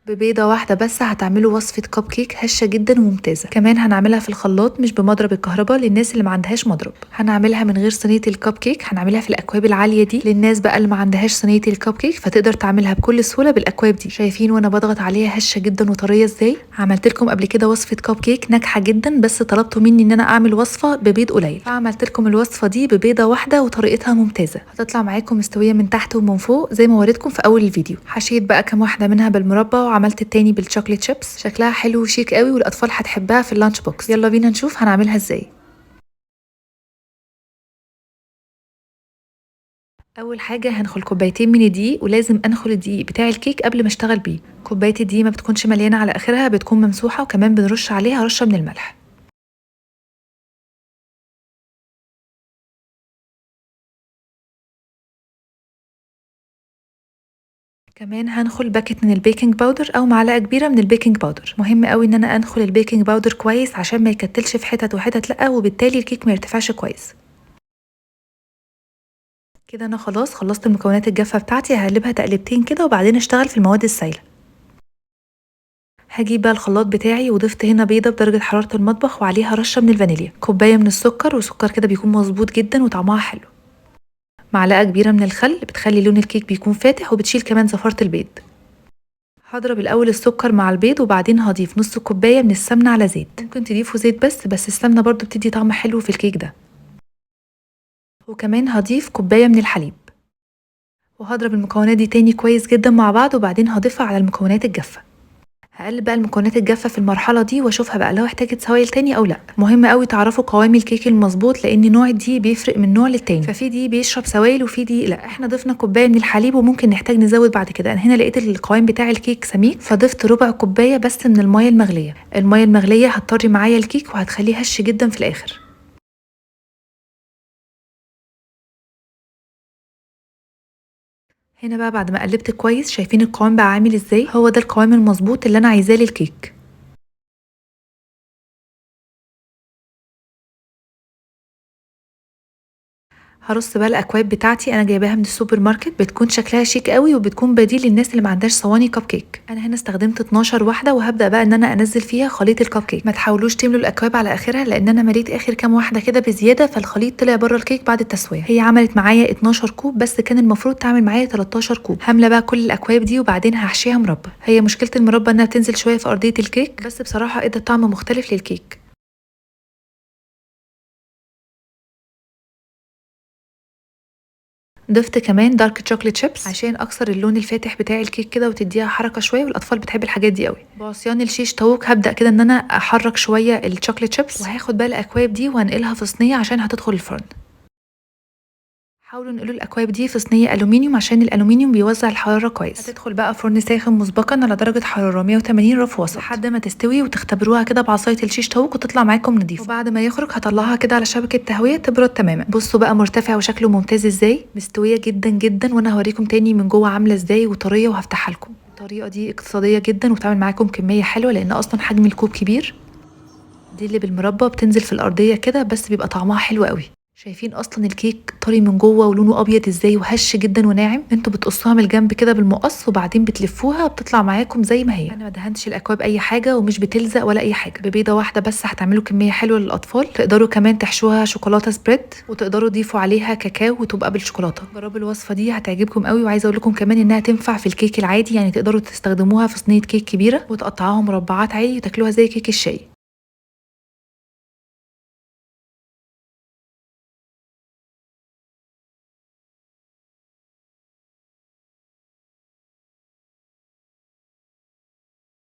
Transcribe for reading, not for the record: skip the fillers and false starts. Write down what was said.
ببيضة واحدة بس هتعملوا وصفة كب كيك هشة جدا وممتازة. كمان هنعملها في الخلاط مش بمضرب الكهرباء للناس اللي ما عندهاش مضرب. هنعملها من غير صينية الكب كيك، هنعملها في الاكواب العالية دي للناس بقى اللي ما عندهاش صينية الكب كيك، فتقدر تعملها بكل سهولة بالاكواب دي. شايفين وانا بضغط عليها هشة جدا وطرية ازاي؟ عملت لكم قبل كده وصفة كب كيك ناجحة جدا، بس طلبتوا مني ان انا اعمل وصفة ببيض قليل، فعملت لكم الوصفة دي ببيضة واحدة وطريقتها ممتازة، هتطلع معاكم مستوية من تحت ومن فوق زي ما وريتكم في اول الفيديو. حشيت بقى كام واحدة منها بالمربى وعملت التاني بالشوكليت شيبس، شكلها حلو وشيك قوي والاطفال هتحبها في اللانش بوكس. يلا بينا نشوف هنعملها ازاي. اول حاجه هنخل كوبايتين من الدقيق، ولازم انخل الدقيق بتاع الكيك قبل ما اشتغل بيه. كوبايه الدقيق ما بتكونش مليانه على اخرها، بتكون ممسوحه، وكمان بنرش عليها رشه من الملح. كمان هنخل باكت من البيكنج باودر او معلقه كبيره من البيكنج باودر. مهم قوي ان انا انخل البيكنج باودر كويس عشان ما يكتلش في حتت وحتت لا، وبالتالي الكيك ما يرتفعش كويس. كده انا خلاص خلصت المكونات الجافه بتاعتي، هقلبها تقلبتين كده وبعدين اشتغل في المواد السائله. هجيب بقى الخلاط بتاعي وضفت هنا بيضة بدرجة حرارة المطبخ وعليها رشة من الفانيليا، كوباية من السكر، وسكر كده بيكون مظبوط جدا وطعمها حلو. معلقة كبيرة من الخل بتخلي لون الكيك بيكون فاتح وبتشيل كمان زفارة البيض. هضرب الأول السكر مع البيض وبعدين هضيف نص كوباية من السمنة على زيت، ممكن تضيفوا زيت بس السمنة برضو بتدي طعم حلو في الكيك ده. وكمان هضيف كوباية من الحليب، وهضرب المكونات دي تاني كويس جدا مع بعض وبعدين هضيفها على المكونات الجافة. هقلب بقى المكونات الجافه في المرحله دي واشوفها بقى لو احتاجت سوائل تاني او لا. مهم قوي تعرفوا قوام الكيك المظبوط لان نوع دي بيفرق من نوع للتاني، ففي دي بيشرب سوائل وفي دي لا. احنا ضفنا كوبايه من الحليب وممكن نحتاج نزود بعد كده. انا هنا لقيت القوام بتاع الكيك سميك فضفت ربع كوبايه بس من الميه المغليه. الميه المغليه هتطري معايا الكيك وهتخليه هش جدا في الاخر. هنا بقى بعد ما قلبت كويس شايفين القوام بقى عامل ازاي؟ هو ده القوام المظبوط اللي انا عايزاه للكيك. هرص بقى الاكواب بتاعتي، انا جايباها من السوبر ماركت، بتكون شكلها شيك قوي وبتكون بديل للناس اللي ما عندهاش صواني كب كيك. انا هنا استخدمت 12 واحده وهبدا بقى ان انا انزل فيها خليط الكب كيك. ما تحاولوش تملوا الاكواب على اخرها لان انا مليت اخر كام واحده كده بزياده فالخليط طلع بره الكيك بعد التسويه. هي عملت معايا 12 كوب بس كان المفروض تعمل معايا 13 كوب. هملى بقى كل الاكواب دي وبعدين هحشيها مربى. هي مشكله المربى انها بتنزل شويه في ارضيه الكيك، بس بصراحه ادت طعم مختلف للكيك. ضفت كمان دارك شوكليت شيبس عشان اكسر اللون الفاتح بتاع الكيك كده وتديها حركه شويه، والاطفال بتحب الحاجات دي قوي. بعصيان الشيش طاووق هبدا كده ان انا احرك شويه الشوكليت شيبس، وهاخد بقى الاكواب دي وهنقلها في صينيه عشان هتدخل الفرن. حاولوا نقلوا الاكواب دي في صينيه الومنيوم عشان الالومنيوم بيوزع الحراره كويس. هتدخل بقى فرن ساخن مسبقا على درجه حراره 180 رف وسط لحد ما تستوي، وتختبروها كده بعصايه الشيش طاووق وتطلع معاكم نضيفه. وبعد ما يخرج هطلعها كده على شبكه تهويه تبرد تماما. بصوا بقى مرتفع وشكله ممتاز ازاي، مستويه جدا جدا، وانا هوريكم تاني من جوه عامله ازاي وطريه وهفتحها لكم. الطريقه دي اقتصاديه جدا وبتعمل معاكم كميه حلوه لان اصلا حجم الكوب كبير. دي اللي بالمربى بتنزل في الارضيه كده بس بيبقى طعمها حلو قوي. شايفين اصلا الكيك طري من جوه ولونه ابيض ازاي وهش جدا وناعم. انتوا بتقصوها من الجنب كده بالمقص وبعدين بتلفوها بتطلع معاكم زي ما هي. انا ما دهنتش الاكواب اي حاجه ومش بتلزق ولا اي حاجه. ببيضه واحده بس هتعملوا كميه حلوه للاطفال. تقدروا كمان تحشوها شوكولاته سبريد وتقدروا تضيفوا عليها كاكاو وتبقى بالشوكولاته. جربوا الوصفه دي هتعجبكم قوي، وعايزه اقول لكم كمان انها تنفع في الكيك العادي، يعني تقدروا تستخدموها في صينيه كيك كبيره وتقطعوها مربعات عادي وتاكلوها زي كيك الشاي.